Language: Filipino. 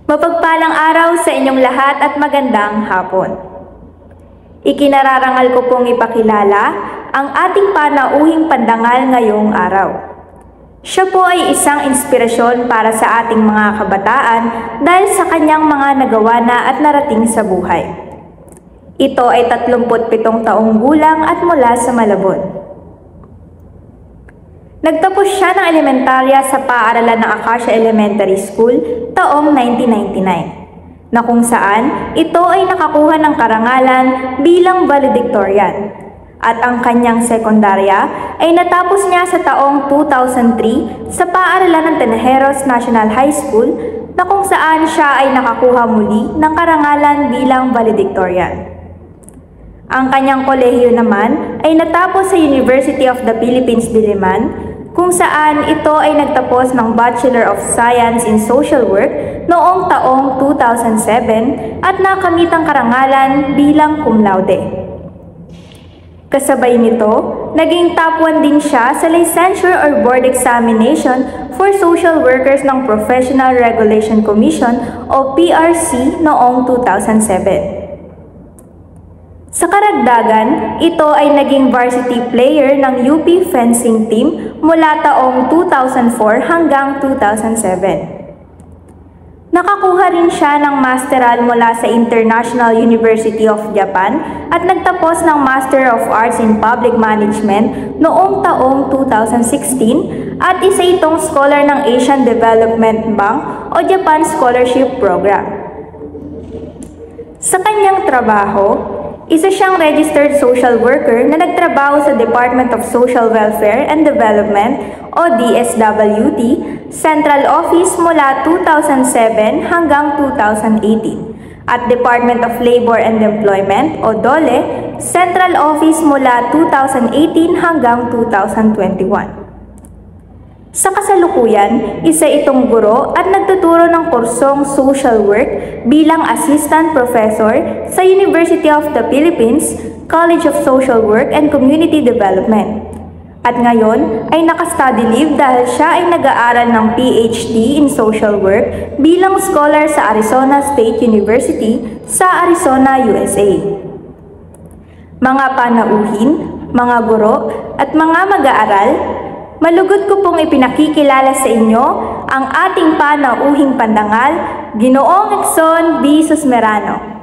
Mapagpalang araw sa inyong lahat at magandang hapon. Ikinararangal ko pong ipakilala ang ating panauhing pandangal ngayong araw. Siya po ay isang inspirasyon para sa ating mga kabataan dahil sa kanyang mga nagawa na at narating sa buhay. Ito ay 37 taong gulang at mula sa Malabon. Nagtapos siya ng elementarya sa paaralan ng Acacia Elementary School taong 1999, na kung saan ito ay nakakuha ng karangalan bilang valedictorian. At ang kanyang sekundarya ay natapos niya sa taong 2003 sa paaralan ng Tenajeros National High School, na kung saan siya ay nakakuha muli ng karangalan bilang valedictorian. Ang kanyang kolehiyo naman ay natapos sa University of the Philippines, Diliman, kung saan ito ay nagtapos ng Bachelor of Science in Social Work noong taong 2007 at nakamit ang karangalan bilang cum laude. Kasabay nito, naging top 1 din siya sa Licensure or Board Examination for Social Workers ng Professional Regulation Commission o PRC noong 2007. Sa karagdagan, ito ay naging varsity player ng UP fencing team mula taong 2004 hanggang 2007. Nakakuha rin siya ng masteral mula sa International University of Japan at nagtapos ng Master of Arts in Public Management noong taong 2016 at isa itong scholar ng Asian Development Bank o Japan Scholarship Program. Sa kanyang trabaho, isa siyang registered social worker na nagtrabaho sa Department of Social Welfare and Development o DSWD Central Office mula 2007 hanggang 2018 at Department of Labor and Employment o DOLE Central Office mula 2018 hanggang 2021. Sa kasalukuyan, isa itong guro at nagtuturo ng kursong social work bilang assistant professor sa University of the Philippines, College of Social Work and Community Development. At ngayon ay naka-study leave dahil siya ay nag-aaral ng PhD in Social Work bilang scholar sa Arizona State University sa Arizona, USA. Mga panauhin, mga guro at mga mag-aaral, malugod ko pong ipinakikilala sa inyo ang ating panauhing pandangal, Ginoong Ekson B. Susmerano.